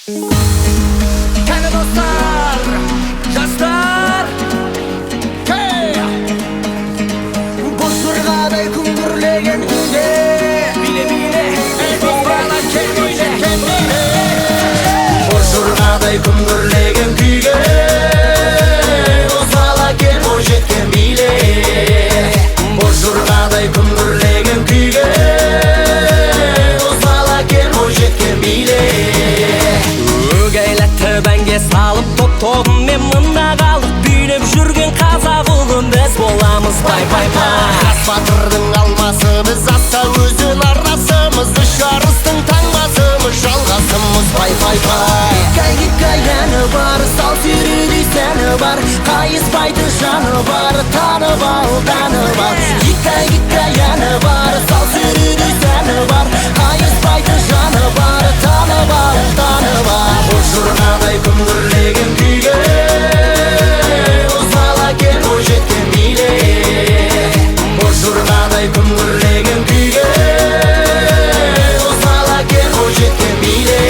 Kani dostlar, jastlar, bozburgaday kungurlegen kuyge, bile bile, bozburgaday kelmeyken bile, bozburgaday kungurlegen kuyge, ozala kel boyjetken bile, bozburgaday kungurlegen kuyge, ozala kel boyjetken bile. Benge salıp top men mında kalıp büyülüp жүрген қазақ ұлын біз боламыз бай бай бай. Қас батырдың алмасы біз аса өзін арнасымыз, жарыстың таңбасымыз жалғасымыз бай бай бай. Хикаяны бар, сал серідей сәні бар, қайыспайды жаны бар, танып ал, танып ал. Хикаяны бар, сал серідей сәні бар, қайыспайды жаны бар, танып ал, танып ал. Бозжорғадай күңгірлеген күйге, озала кел бойжеткен биле. Бозжорғадай күңгірлеген күйге, озала кел бойжеткен биле.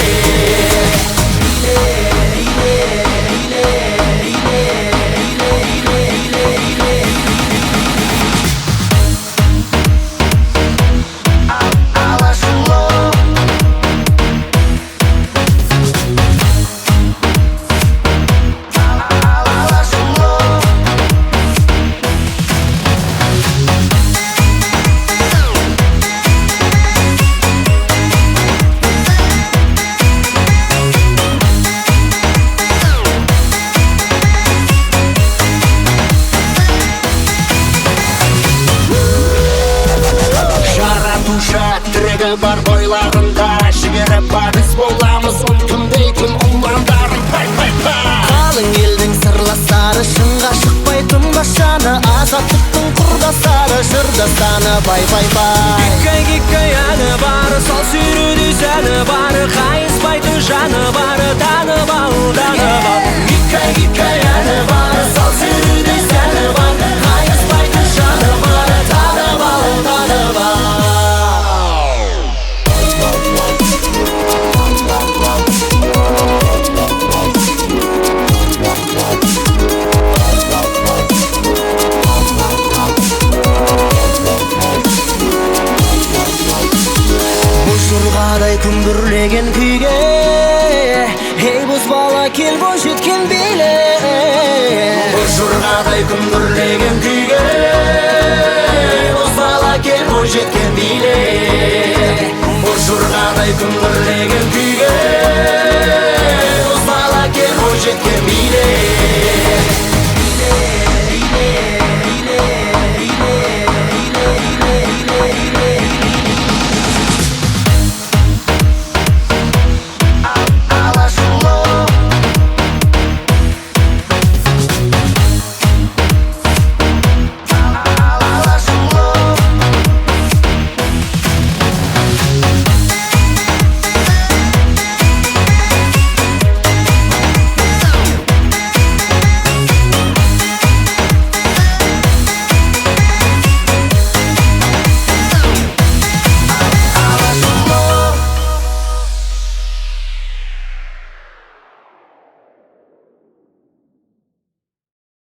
Тірегі бар бойларында, жігері бар, біз боламыз ұлтым дейтін ұландары бай бай бай. Қалың елдің сырластары, шыңға шықпай тынбас жаны, азаттықтың құрдастары, жырдастаны бай бай бай. Хикаяны бар, сал серідей сәні бар, қайыспайтын жаны бар, танып ал, танып ал. Хикаяны бар, сал серідей сәні бар, қайыспайтын жаны бар, танып ал, танып ал. Бозжорғадай күңгірлеген күйге, ей бозбала кел бойжеткен биле. Бозжорғадай күңгірлеген күйге, бозбала кел бойжеткен биле. Бозжорғадай күңгірлеген күйге.